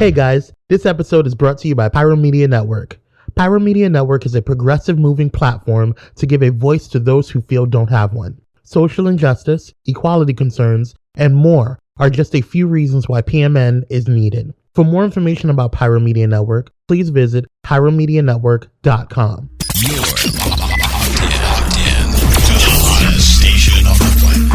Hey guys, this episode is brought to you by Pyro Media Network. Pyro Media Network is a progressive moving platform to give a voice to those who feel don't have one. Social injustice, equality concerns, and more are just a few reasons why PMN is needed. For more information about Pyro Media Network, please visit pyromedianetwork.com. You're locked in to the hottest station on the planet.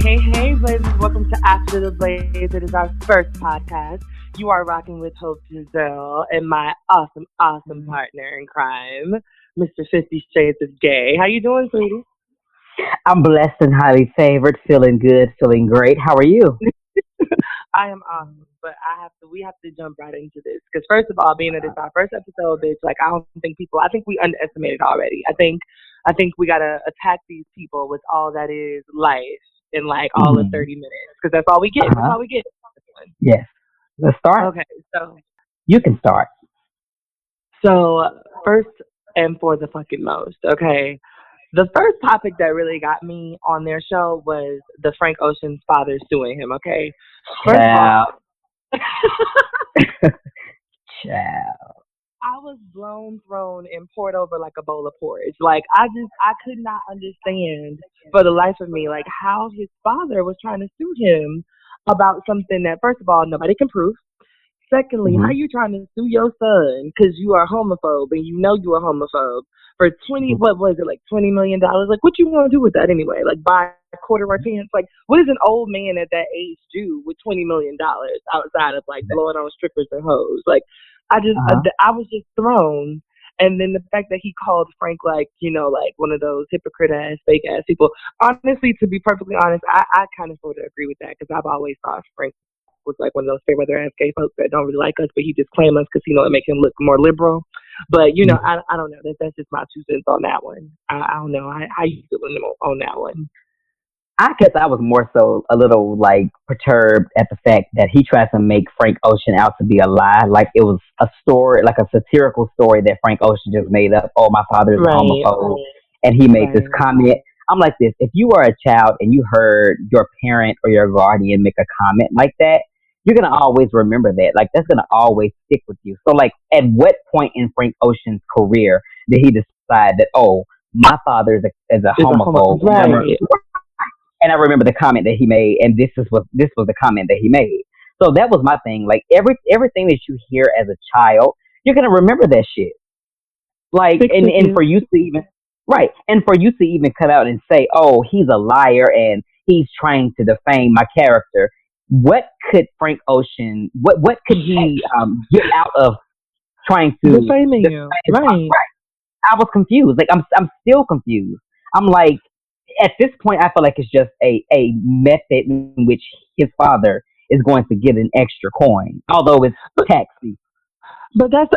Hey, ladies, welcome to After the Blaze. It is our first podcast. You are rocking with Hope Giselle and my awesome partner in crime, Mr. 50 Shades of Gay. How you doing, sweetie? I'm blessed and highly favored, feeling good, feeling great. How are you? I am awesome, but we have to jump right into this because first of all, being that it's our first episode, bitch, like I think we underestimated already. I think we gotta attack these people with all that is life in like all of 30 minutes because that's all we get. That's all we get. Yes. Let's start. Okay, so you can start. So first and for the fucking most, okay. The first topic that really got me on their show was the Frank Ocean's father suing him, okay? First of all, Child. I was blown, thrown, and poured over like a bowl of porridge. Like, I could not understand for the life of me, like, how his father was trying to sue him about something that, first of all, nobody can prove. Secondly, how you trying to sue your son because you are homophobe and you know you are homophobe for $20 million? Like, what you want to do with that anyway? Like, buy corduroy pants? Like, what does an old man at that age do with $20 million outside of like blowing on strippers and hoes? Like, I was just thrown. And then the fact that he called Frank like, you know, like one of those hypocrite ass, fake ass people. Honestly, to be perfectly honest, I kind of sort of agree with that because I've always thought Frank was like one of those fair weather ass gay folks that don't really like us, but he just claim us because it makes him look more liberal. But you know, I don't know. That's just my 2 cents on that one. I don't know how you feeling on that one. I guess I was more so a little like perturbed at the fact that he tried to make Frank Ocean out to be a lie, like it was a story, like a satirical story that Frank Ocean just made up. Oh, my father's a homophobe, and he made this comment. I'm like this: if you are a child and you heard your parent or your guardian make a comment like that, you're going to always remember that. Like, that's going to always stick with you. So, like, at what point in Frank Ocean's career did he decide that, oh, my father is a homophobe? Right. And I remember the comment that he made, and this was the comment that he made. So that was my thing. Like, everything that you hear as a child, you're going to remember that shit. Like, and for you to even, right, and for you to even come out and say, oh, he's a liar and he's trying to defame my character. What could Frank Ocean, what could he get out of trying to defaming you? Right. I was confused. Like, I'm still confused. I'm like, at this point, I feel like it's just a method in which his father is going to get an extra coin, although it's taxi. But that's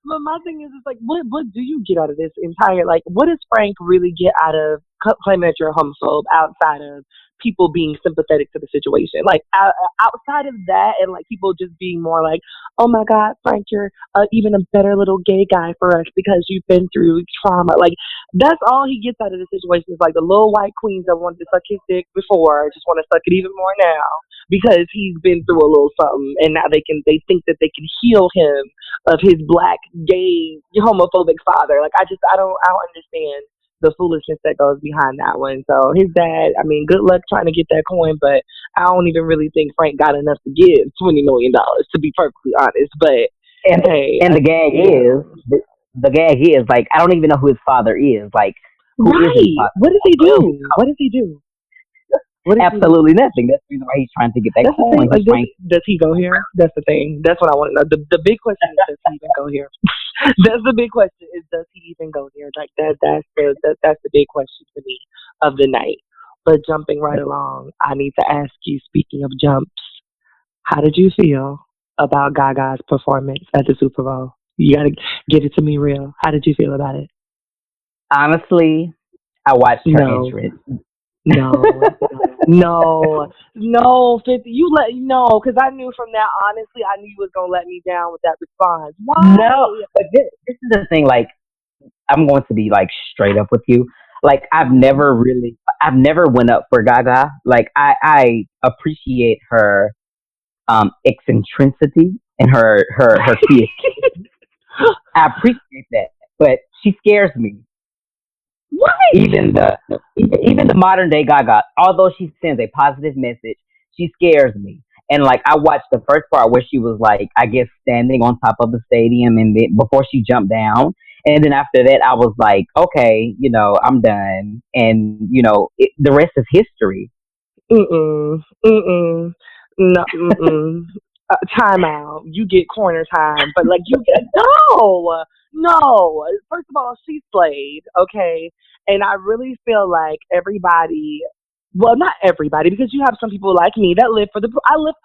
but my thing is, it's like, what do you get out of this entire, like, what does Frank really get out of claiming that you're a homophobe outside of people being sympathetic to the situation? Like, outside of that and, like, people just being more like, oh, my God, Frank, you're even a better little gay guy for us because you've been through trauma. Like, that's all he gets out of the situation is, like, the little white queens that wanted to suck his dick before just want to suck it even more now because he's been through a little something, and now they think that they can heal him of his black, gay, homophobic father. Like, I don't understand the foolishness that goes behind that one. So his dad, I mean, good luck trying to get that coin, but I don't even really think Frank got enough to give $20 million, to be perfectly honest. But the gag is like, I don't even know who his father is. Like, who is his father? What does he do? What does he do? Absolutely nothing. That's the reason why he's trying to get that coin. Like, does he go here? That's the thing. That's what I want to know. The big question is, does he even go here? That's the big question is, does he even go there? Like, that's the big question to me of the night. But jumping right along, I need to ask you, speaking of jumps, how did you feel about Gaga's performance at the Super Bowl? You got to get it to me real. How did you feel about it? Honestly, I watched her entrance. No, no, 50. You let no, because I knew from that. Honestly, I knew you was gonna let me down with that response. No, Why? but this is the thing. Like, I'm going to be like straight up with you. Like, I've never went up for Gaga. Like, I appreciate her eccentricity and her creativity. I appreciate that, but she scares me. Right. Even the modern day Gaga, although she sends a positive message, she scares me. And like, I watched the first part where she was like, I guess, standing on top of the stadium, and then before she jumped down, and then after that, I was like, okay, I'm done, and the rest is history. Mm-mm. Mm-mm. No. Mm-mm. Time out. You get corner time, but like you get no, no. First of all, she slayed, okay, and I really feel like everybody. Well, not everybody, because you have some people like me that live for the. I lived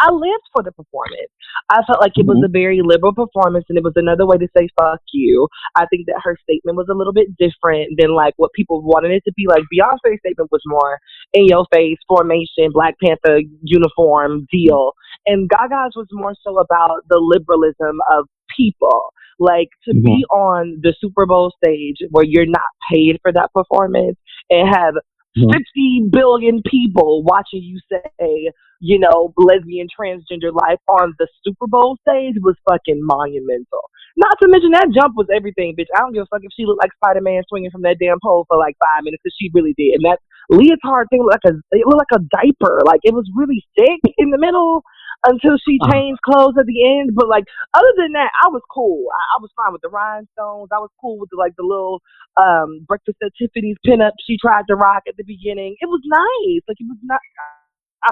for the performance. I felt like it was Hmm. a very liberal performance, and it was another way to say "fuck you." I think that her statement was a little bit different than like what people wanted it to be. Like Beyonce's statement was more in your face, formation, Black Panther uniform deal, and Gaga's was more so about the liberalism of people. Like to Hmm. be on the Super Bowl stage where you're not paid for that performance and have Hmm. 50 billion people watching you say, lesbian transgender life on the Super Bowl stage was fucking monumental. Not to mention that jump was everything, bitch. I don't give a fuck if she looked like Spider Man swinging from that damn pole for like 5 minutes, because she really did. And that leotard thing it looked like a diaper. Like it was really thick in the middle until she Uh, changed clothes at the end. But like other than that, I was cool. I was fine with the rhinestones. I was cool with the little Breakfast at Tiffany's pinup she tried to rock at the beginning. It was nice. Like it was not.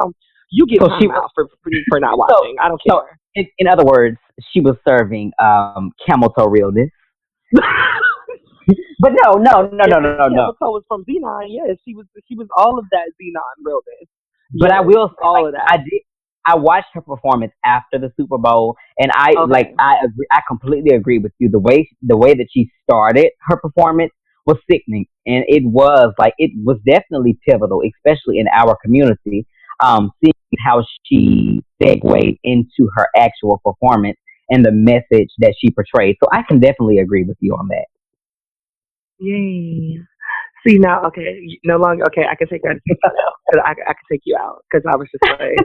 Um, you get so she time was out for not so watching. I don't so. care. In other words, she was serving camel toe realness. But no, no, no, If no, no, no, no. Chemical was from Xenon, yes, she was all of that Xenon realness. But I Yes, will say, all like, of that. I watched her performance after the Super Bowl, and Okay. I agree, I completely agree with you. The way that she started her performance was sickening, and it was definitely pivotal, especially in our community. Seeing how she segued into her actual performance and the message that she portrayed. So I can definitely agree with you on that. Yay. See now, okay, no longer okay. I can take that now because I can take you out because I was just like,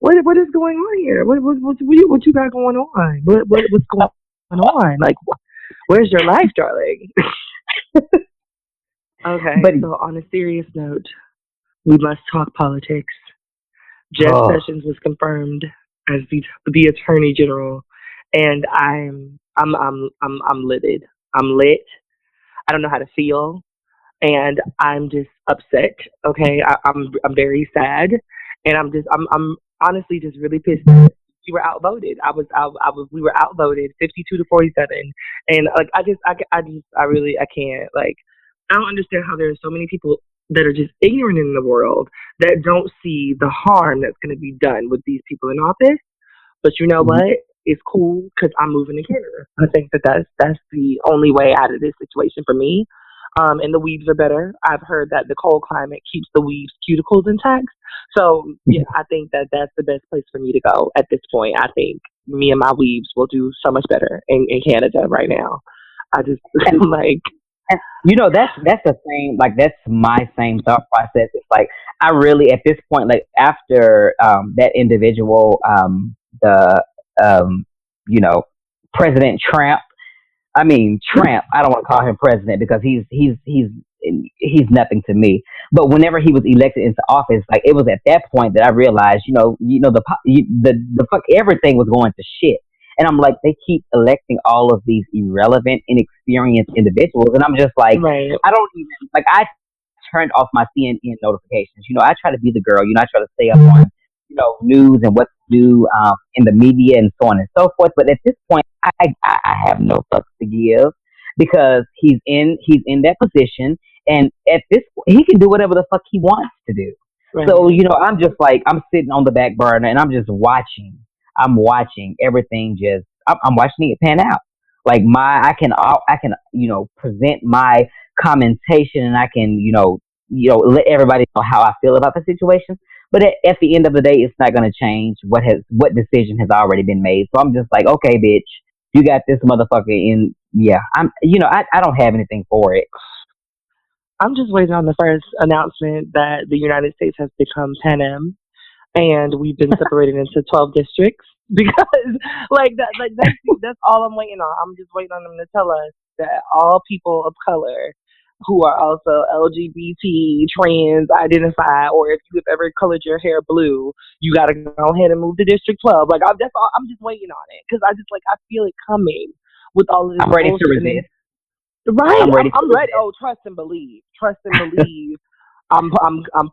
what is going on here? What you got going on? What's going on? Like, where's your life, darling? Okay, But so on a serious note, we must talk politics. Jeff oh, Sessions was confirmed as the Attorney General, and I'm livid. I'm lit. I don't know how to feel, and I'm just upset. Okay, I'm very sad, and I'm honestly just really pissed. We were outvoted. We were outvoted 52-47, and like I really I can't like I don't understand how there are so many people that are just ignorant in the world that don't see the harm that's going to be done with these people in office. But you know mhm, what? It's cool because I'm moving to Canada. I think that that's the only way out of this situation for me. And the weaves are better. I've heard that the cold climate keeps the weaves cuticles intact. So yeah, I think that that's the best place for me to go at this point. I think me and my weaves will do so much better in Canada right now. I just and like And that's the same, like, that's my same thought process. It's like, I really, at this point, like, after that individual, the you know President Trump. I mean, Trump. I don't want to call him president because he's nothing to me. But whenever he was elected into office, like, it was at that point that I realized, the fuck, everything was going to shit. And I'm like, they keep electing all of these irrelevant, inexperienced individuals, and I'm just like, right, I don't even like. I turned off my CNN notifications. I try to be the girl. I try to stay up on news and what to do in the media and so on and so forth. But at this point, I have no fucks to give because he's in that position, and at this point, he can do whatever the fuck he wants to do. So right. I'm just like, I'm sitting on the back burner and I'm just watching. I'm watching everything. I'm watching it pan out. Like, I can present my commentation, and I can let everybody know how I feel about the situation. But at the end of the day, it's not going to change what decision has already been made. So I'm just like, okay, bitch, you got this motherfucker in. Yeah, I don't have anything for it. I'm just waiting on the first announcement that the United States has become Pan Am, and we've been separated into 12 districts because that's all I'm waiting on. I'm just waiting on them to tell us that all people of color who are also LGBT, trans, identify, or if you have ever colored your hair blue, you got to go ahead and move to District 12. Like that's all. I'm just waiting on it because I feel it coming with all of this I'm ready to bullshit. resist. Right, I'm ready. I'm ready. Oh, trust and believe. Trust and believe. I'm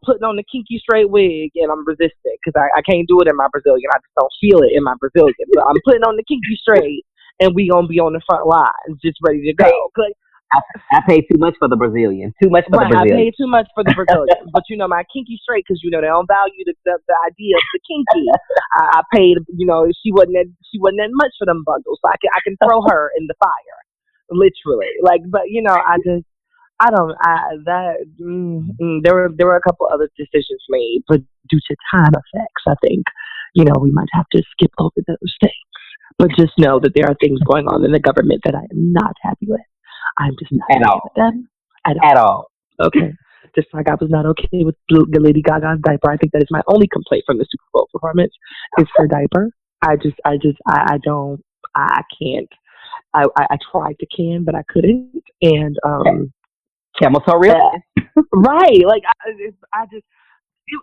putting on the kinky straight wig and I'm resisting because I can't do it in my Brazilian. I just don't feel it in my Brazilian. But I'm putting on the kinky straight and we gonna be on the front lines, just ready to go. I paid too much for the Brazilian. Too much for the Brazilian. I paid too much for the Brazilian, but my kinky straight because they don't value the idea of the kinky. I paid. She wasn't that much for them bundles, so I can throw her in the fire, literally. But there were a couple other decisions made, but due to time effects, I think we might have to skip over those things. But just know that there are things going on in the government that I am not happy with. I'm just not happy with them at all. Okay. Just like I was not okay with the Lady Gaga's diaper. I think that is my only complaint from the Super Bowl performance is her diaper. I can't. I tried to can, but I couldn't. And camel toe real. Right. Like I just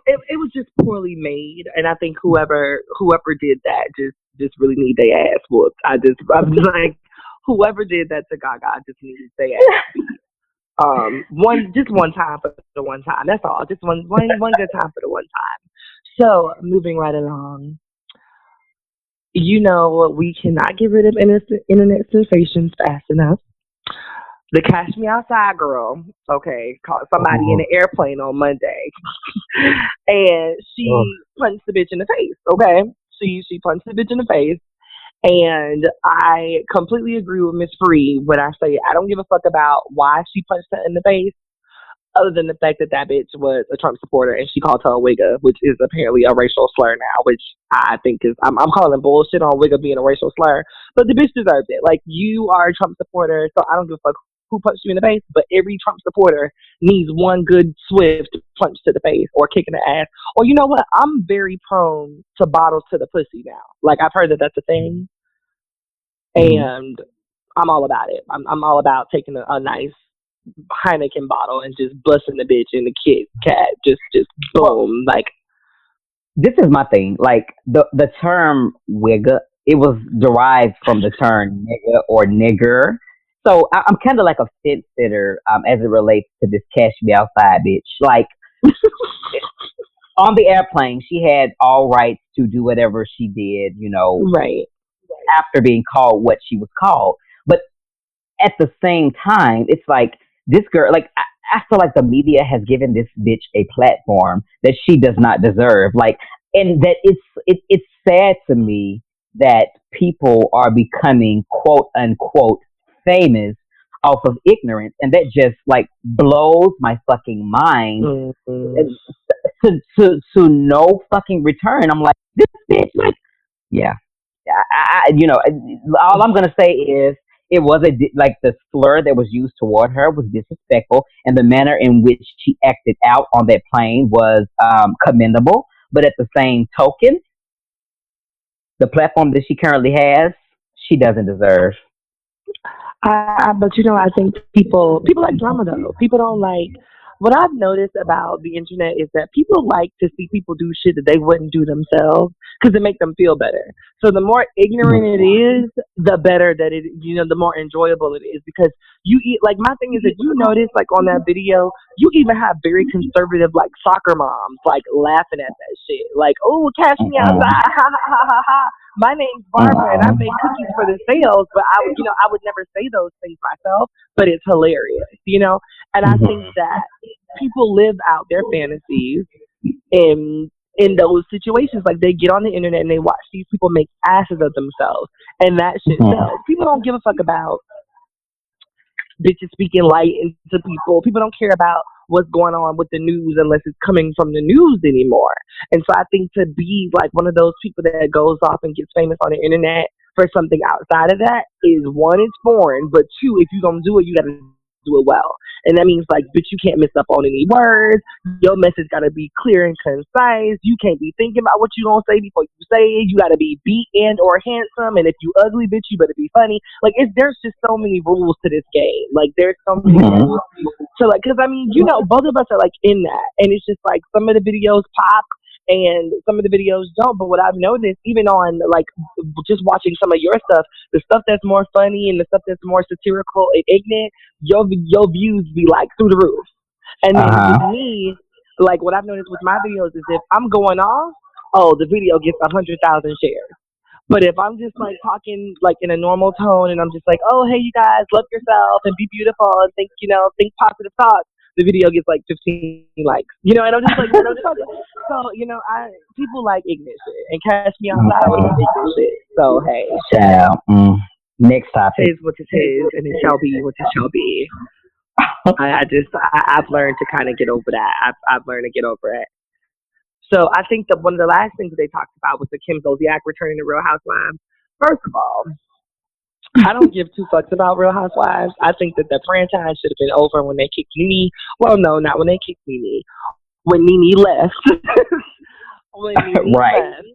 it was just poorly made, and I think whoever did that just really need their ass whooped. I'm like, whoever did that to Gaga just needed their ass beat. One time for the one time. That's all. Just one good time for the one time. So moving right along. We cannot get rid of internet sensations fast enough. The Cash Me Outside girl, okay, caught somebody in an airplane on Monday, and she punched the bitch in the face. Okay, she punched the bitch in the face, and I completely agree with Miss Free when I say I don't give a fuck about why she punched her in the face, other than the fact that bitch was a Trump supporter and she called her a wigger, which is apparently a racial slur now, which I think is, I'm calling bullshit on wigger being a racial slur, but the bitch deserves it. Like, you are a Trump supporter, so I don't give a fuck who punched you in the face, but every Trump supporter needs one good swift punch to the face or kick in the ass. Or you know what? I'm very prone to bottles to the pussy now. Like, I've heard that that's a thing. And I'm all about it. I'm all about taking a nice Heineken bottle and just busting the bitch in the Kit Kat. Just boom. Like, this is my thing. Like, the term wigger, it was derived from the term nigga or nigger. So I'm kind of like a fence sitter as it relates to this Cash Me Outside bitch. Like, on the airplane, she had all rights to do whatever she did, right, after being called what she was called. But at the same time, it's like, this girl, like, I feel like the media has given this bitch a platform that she does not deserve. Like, and that it's sad to me that people are becoming quote unquote famous off of ignorance, and that just like blows my fucking mind to no fucking return. I'm like, this bitch, like, yeah, all I'm gonna say is it was like the slur that was used toward her was disrespectful, and the manner in which she acted out on that plane was commendable. But at the same token, the platform that she currently has, she doesn't deserve. But I think people like drama though. People don't like. What I've noticed about the internet is that people like to see people do shit that they wouldn't do themselves because it makes them feel better. So the more ignorant it is, the better that it, the more enjoyable it is, because like, my thing is, if you notice, like, on that video, you even have very conservative, like, soccer moms, like, laughing at that shit. Like, oh, Cash Me Outside, ha, ha, ha, ha, ha. My name's Barbara and I make cookies for the sales, but I would never say those things myself, but it's hilarious, and I think that people live out their fantasies in those situations. Like, they get on the internet and they watch these people make asses of themselves, and that shit sells. People don't give a fuck about bitches speaking light into people. People don't care about what's going on with the news unless it's coming from the news anymore. And so I think to be like one of those people that goes off and gets famous on the internet for something outside of that is one, it's foreign, but two, if you're gonna do it, you gotta do it well. And that means like, bitch, you can't miss up on any words. Your message gotta be clear and concise. You can't be thinking about what you gonna say before you say it. You gotta be beat and or handsome. And if you ugly, bitch, you better be funny. Like, there's just so many rules to this game. Like, there's so many rules. So like, cause I mean, both of us are like in that, and it's just like some of the videos pop and some of the videos don't. But what I've noticed, even on like just watching some of your stuff, the stuff that's more funny and the stuff that's more satirical and ignorant, your views be like through the roof. And then with me, like what I've noticed with my videos is if I'm going off, oh, the video gets 100,000 shares. But if I'm just like talking like in a normal tone and I'm just like, oh, hey, you guys, love yourself and be beautiful and think positive thoughts, the video gets like 15 likes. And I'm just like, so, people like ignorant shit and catch me outside with ignorant shit. So, hey. Next topic. It is what it is and it shall be what it shall be. I've learned to kind of get over that. I've learned to get over it. So I think that one of the last things they talked about was the Kim Zolciak returning to Real Housewives. First of all, I don't give two fucks about Real Housewives. I think that the franchise should have been over when they kicked Nene. Well, no, not when they kicked Nene. When Nene left. When Nene left,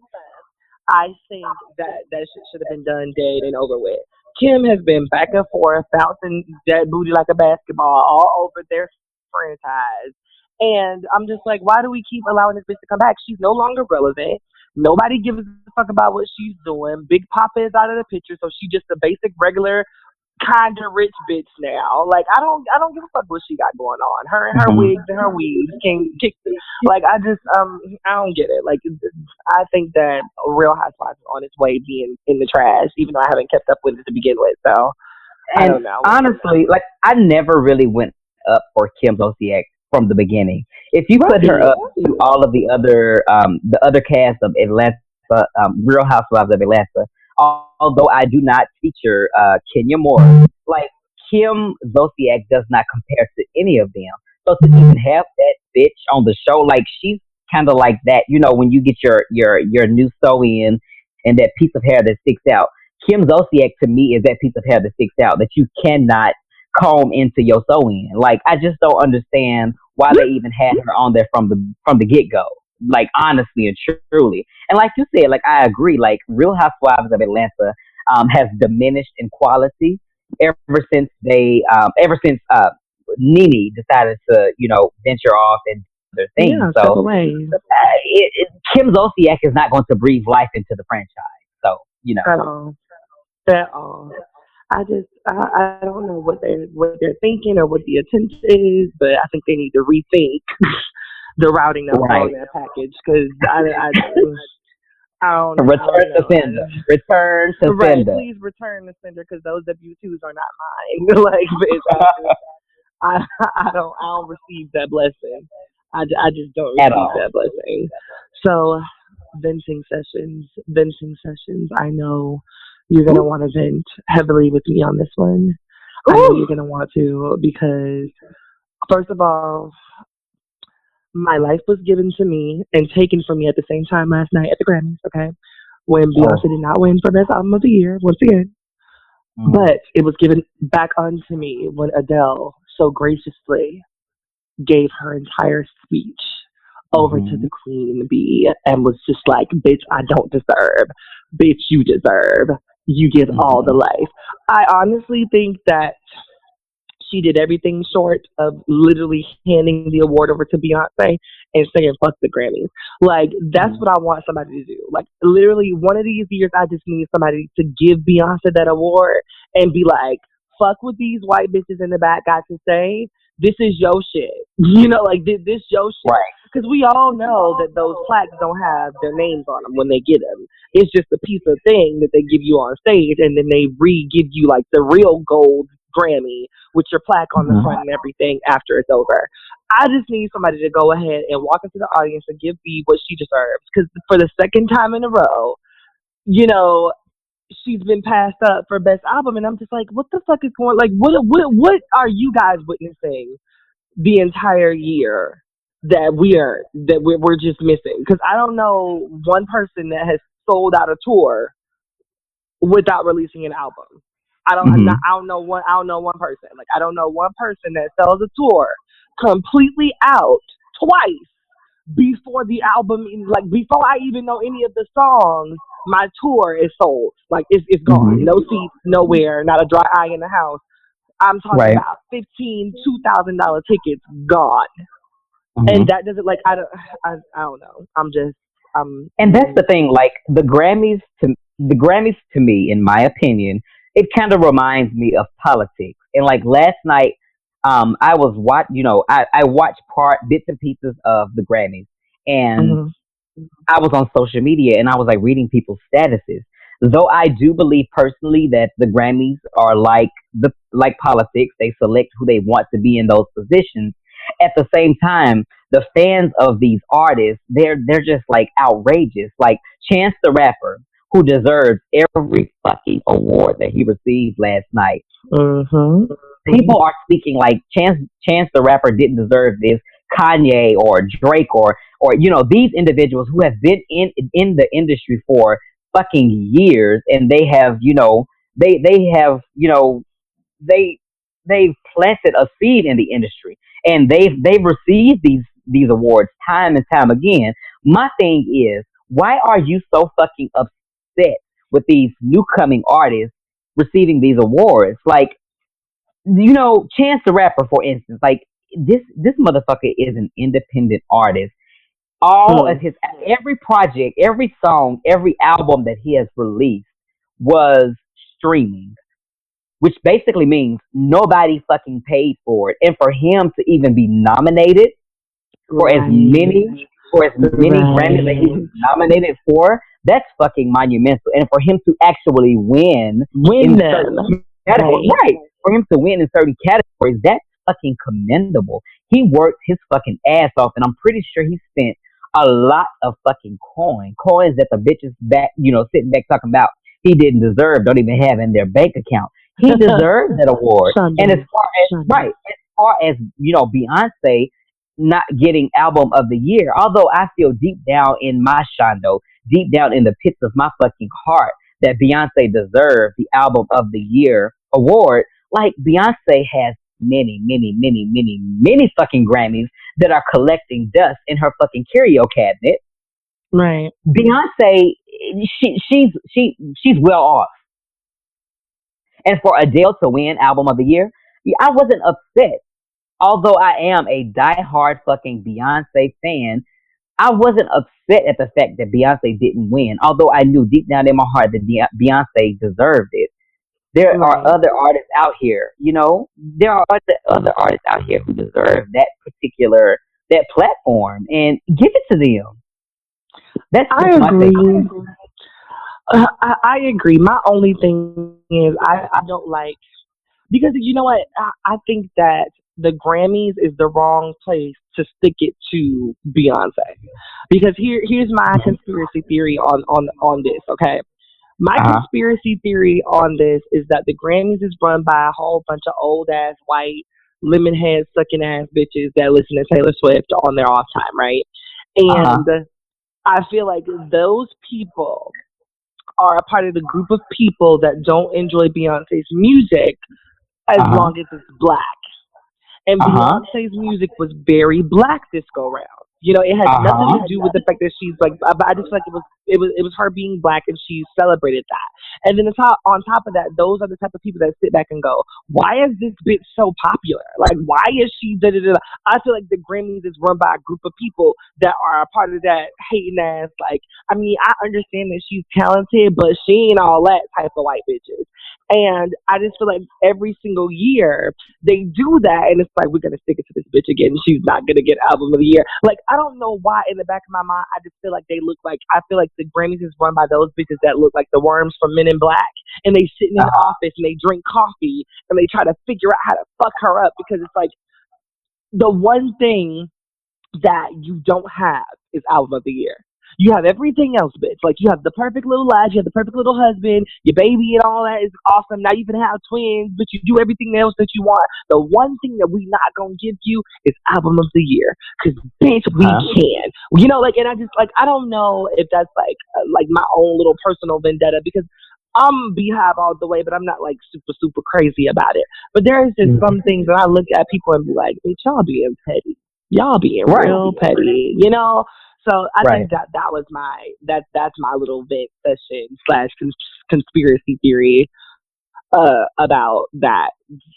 I think that shit should have been done, dead, and over with. Kim has been back and forth, bouncing that booty like a basketball all over their franchise. And I'm just like, why do we keep allowing this bitch to come back? She's no longer relevant. Nobody gives a fuck about what she's doing. Big Papa is out of the picture, so she's just a basic, regular, kind of rich bitch now. Like, I don't give a fuck what she got going on. Her and her wigs and her weaves can kick. Like, I don't get it. Like, I think that Real Housewives is on its way being in the trash, even though I haven't kept up with it to begin with. So, I don't know. Honestly, like, I never really went up for Kim Zolciak from the beginning. If you put her up to all of the other cast of Atlanta, Real Housewives of Atlanta, although I do not feature Kenya Moore, like Kim Zolciak does not compare to any of them. So to even have that bitch on the show, like she's kind of like that, when you get your new sew-in and that piece of hair that sticks out. Kim Zolciak to me is that piece of hair that sticks out that you cannot comb into your sew-in. Like, I just don't understand why they even had her on there from the get-go. Like, honestly and truly. And like you said, like, I agree, like, Real Housewives of Atlanta has diminished in quality ever since Nene decided to, venture off and do their thing. Yeah, so Kim Zolciak is not going to breathe life into the franchise. So, At all. I don't know what they're thinking or what the intent is, but I think they need to rethink the routing of on that package because I don't know. Return to sender. Right, please return to sender because those W-2s are not mine. Like, bitch, I don't receive that blessing. I just don't receive that blessing. So, venting sessions. I know you're going to want to vent heavily with me on this one. I know you're going to want to because, first of all, my life was given to me and taken from me at the same time last night at the Grammys, okay? When Beyonce did not win for Best Album of the Year, once again. But it was given back unto me when Adele so graciously gave her entire speech over to the Queen Bee and was just like, bitch, I don't deserve. Bitch, you deserve. You give all the life. I honestly think that she did everything short of literally handing the award over to Beyonce and saying, fuck the Grammys. Like, that's what I want somebody to do. Like, literally, one of these years, I just need somebody to give Beyonce that award and be like, fuck what these white bitches in the back got to say. This is your shit. Like, this your shit. Right. Because we all know that those plaques don't have their names on them when they get them. It's just a piece of thing that they give you on stage, and then they re-give you, like, the real gold Grammy with your plaque on the front and everything after it's over. I just need somebody to go ahead and walk into the audience and give Bea what she deserves. Because for the second time in a row, she's been passed up for Best Album, and I'm just like, what the fuck is going? Like, what are you guys witnessing the entire year that we're just missing. Because I don't know one person that has sold out a tour without releasing an album. Mm-hmm. I don't know one person. Like I don't know one person that sells a tour completely out twice before the album, like before I even know any of the songs. My tour is sold. Like it's gone. Mm-hmm. No seats, nowhere, not a dry eye in the house. I'm talking Right. about $2,000 tickets gone, and Mm-hmm. that doesn't like I don't know. I'm just And that's the thing. Like the Grammys to me, in my opinion, it kind of reminds me of politics. And like last night, I was I watched bits and pieces of the Grammys, and mhm, I was on social media and I was like reading people's statuses. Though I do believe personally that the Grammys are like politics, they select who they want to be in those positions. At the same time, the fans of these artists, they're just like outrageous. Like Chance the Rapper, who deserves every fucking award that he received last night. mhm, People are speaking like Chance the Rapper didn't deserve this. Kanye or Drake or these individuals who have been in the industry for fucking years, and they have they have they they've planted a seed in the industry, and they've received these awards time and time again. My thing is, why are you so fucking upset with these new coming artists receiving these awards? Like, Chance the Rapper, for instance, like this motherfucker is an independent artist. All of mhm. his every project, every song, every album that he has released was streaming, which basically means nobody fucking paid for it. And for him to even be nominated for as Right, many for as many Grammys that he was right. nominated for, that's fucking monumental. And for him to actually win Win in them, certain categories, right? right? For him to win in certain categories, that's fucking commendable. He worked his fucking ass off, and I'm pretty sure he spent a lot of fucking coins that the bitches back, sitting back talking about he didn't deserve, don't even have in their bank account. He deserved that award. And as Shonda, far as Shonda. right, as far as Beyonce not getting album of the year, although I feel deep down in my shondo, deep down in the pits of my fucking heart, that Beyonce deserved the album of the year award. Like Beyonce has many, many, many, many, many fucking Grammys that are collecting dust in her fucking curio cabinet. Right. Beyonce, she's well off. And for Adele to win album of the year, yeah, I wasn't upset. Although I am a diehard fucking Beyonce fan, I wasn't upset at the fact that Beyonce didn't win. Although I knew deep down in my heart that Beyonce deserved it. There are Right. other artists out here, there are other artists out here who deserve that platform, and give it to them. That's I just my take. agree. I agree. My only thing is I don't like because you know what I think that the Grammys is the wrong place to stick it to Beyonce because here's my Mhm. conspiracy theory on this. Okay, my Uh huh. conspiracy theory on this is that the Grammys is run by a whole bunch of old ass white lemon head sucking ass bitches that listen to Taylor Swift on their off time, right? Uh huh. And I feel like those people are a part of the group of people that don't enjoy Beyonce's music as Uh huh. long as it's black. And Uh huh. Beyonce's music was very black this go round. You know, it had Uh nothing to huh. do with the fact that she's like. I just feel like it was her being black, and she celebrated that. And then on top of that, those are the type of people that sit back and go, "Why is this bitch so popular? Like, why is she?" Da, da, da. I feel like the Grammys is run by a group of people that are a part of that hating ass. Like, I mean, I understand that she's talented, but she ain't all that type of white bitches. And I just feel like every single year they do that, and it's like we're gonna stick it to this bitch again. She's not gonna get album of the year. Like I don't know why. In the back of my mind, I just feel like they look like. I feel like the Grammys is run by those bitches that look like the worms from Men in Black, and they sitting in office and they drink coffee and they try to figure out how to fuck her up because it's like the one thing that you don't have is album of the year. You have everything else, bitch. Like you have the perfect little life, you have the perfect little husband, your baby and all that is awesome. Now you can have twins, but you do everything else that you want. The one thing that we not gonna give you is album of the year, cause bitch, we can. You know, like, and I just like I don't know if that's like my own little personal vendetta because I'm beehive all the way, but I'm not like super super crazy about it. But there is just some things that I look at people and be like, bitch, y'all being petty, y'all being real petty, you know. So I think that was that's my little vent session slash conspiracy theory about that.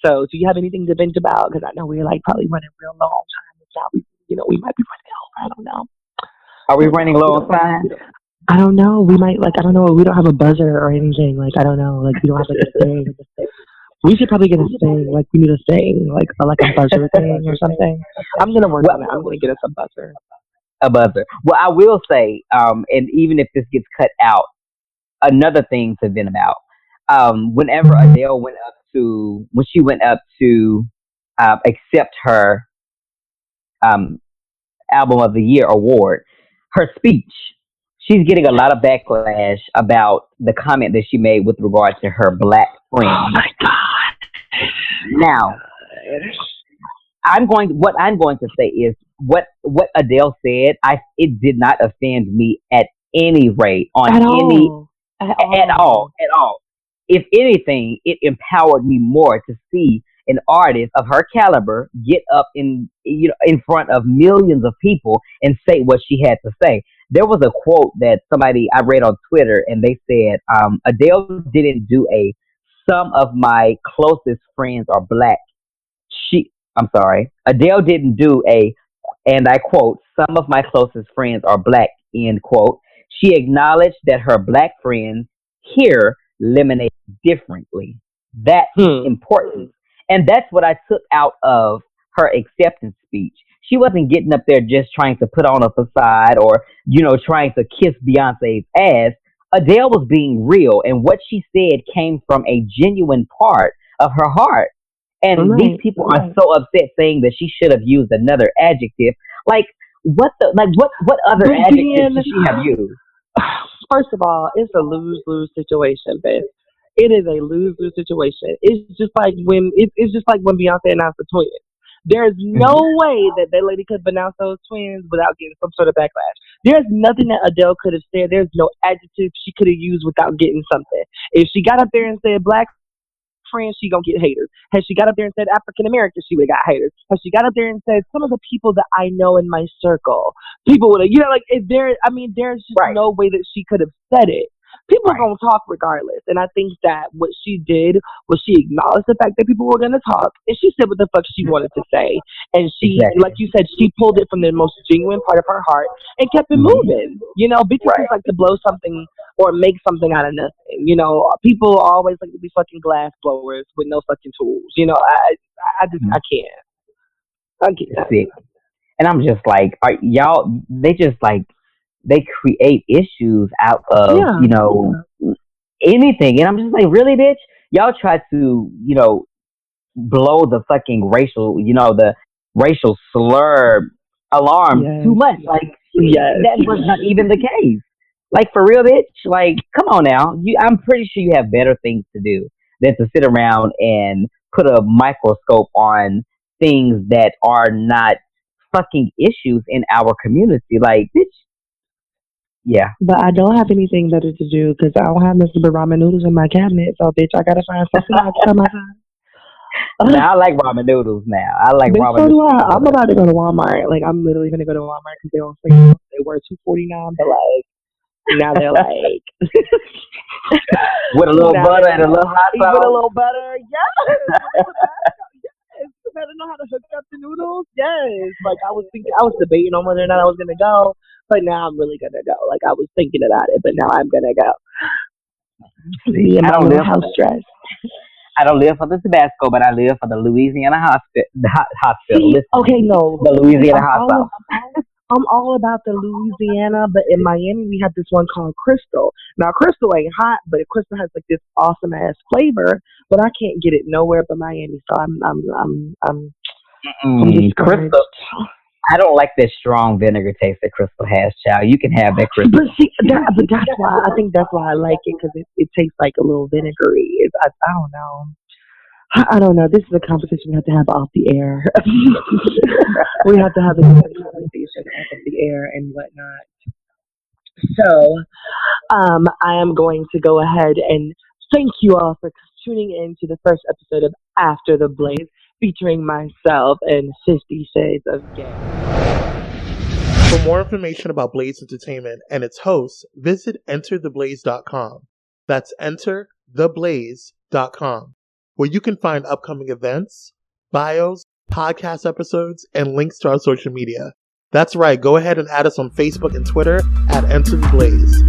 So do you have anything to vent about? Because I know we're like probably running real low on time. Now we might be running over. I don't know. Are we running low on time? I don't know. We might I don't know. We don't have a buzzer or anything. Like I don't know. Like we don't have like a thing. We should probably get a thing. Like we need a thing. Like a buzzer thing or something. I'm gonna work on it. I'm gonna get us a buzzer. A buzzer. Well, I will say, and even if this gets cut out, another thing to vent about. Whenever Adele when she went up to accept her um, album of the year award, her speech, she's getting a lot of backlash about the comment that she made with regard to her black friend. Oh my god! Now, what I'm going to say is what Adele said. It did not offend me at any rate at all. If anything, it empowered me more to see an artist of her caliber get up in front of millions of people and say what she had to say. There was a quote that somebody I read on Twitter, and they said, Adele didn't do a some of my closest friends are black. I'm sorry, Adele didn't do and I quote, some of my closest friends are black, end quote. She acknowledged that her black friends here lemonade differently. That's important. And that's what I took out of her acceptance speech. She wasn't getting up there just trying to put on a facade or, trying to kiss Beyonce's ass. Adele was being real, and what she said came from a genuine part of her heart. And these people are so upset saying that she should have used another adjective. Like what other adjective should she have used? First of all, it's a lose-lose situation, Beth. It is a lose-lose situation. It's just like when Beyonce announced the twins. There's no way that lady could have announced those twins without getting some sort of backlash. There's nothing that Adele could have said. There's no adjective she could have used without getting something. If she got up there and said black friends, she gonna get haters. Has she got up there and said African American, she would have got haters. Has she got up there and said some of the people that I know in my circle, people would have, there's just no way that she could have said it. People are gonna talk regardless, and I think that what she did was she acknowledged the fact that people were gonna talk, and she said what the fuck she wanted to say, and she, like you said, she pulled it from the most genuine part of her heart and kept it moving. Bitches just like to blow something or make something out of nothing. People always like to be fucking glass blowers with no fucking tools. I can't. I can't. And I'm just like, y'all? They just like. They create issues out of, anything. And I'm just like, really, bitch? Y'all try to, blow the fucking the racial slur alarm too much. Like, that was not even the case. Like, for real, bitch? Like, come on now. I'm pretty sure you have better things to do than to sit around and put a microscope on things that are not fucking issues in our community. Like, bitch. Yeah. But I don't have anything better to do because I don't have Mr. Ramen noodles in my cabinet. So, bitch, I got to find something else to my time. Now, I like ramen noodles now. I like ramen noodles. I'm about to go to Walmart. Like, I'm literally going to go to Walmart because they don't say they were $2.49, but like, now they're like. With a little butter and a little hot sauce. With a little butter, yes. You better know how to hook up the noodles. Yes. Like, I was debating on whether or not I was going to go. But now I'm really gonna go. Like I was thinking about it, but now I'm gonna go. See, I don't live house stress. I don't live for the Tabasco, but I live for the Louisiana hospital. Hospital. See, okay, no, the Louisiana hospital. I'm all about the Louisiana, but in Miami we have this one called Crystal. Now Crystal ain't hot, but Crystal has like this awesome ass flavor, but I can't get it nowhere but Miami. So I'm discouraged. I don't like that strong vinegar taste that Crystal has, child. You can have that, Crystal. But see, but that's why I think that's why I like it because it tastes like a little vinegary. I don't know. I don't know. This is a conversation we have to have off the air. We have to have a conversation off of the air and whatnot. So, I am going to go ahead and thank you all for tuning in to the first episode of After the Blaze, featuring myself and 50 Shades of Gay. For more information about Blaze Entertainment and its hosts, visit entertheblaze.com. That's entertheblaze.com, where you can find upcoming events, bios, podcast episodes, and links to our social media. That's right, go ahead and add us on Facebook and Twitter at Enter the Blaze.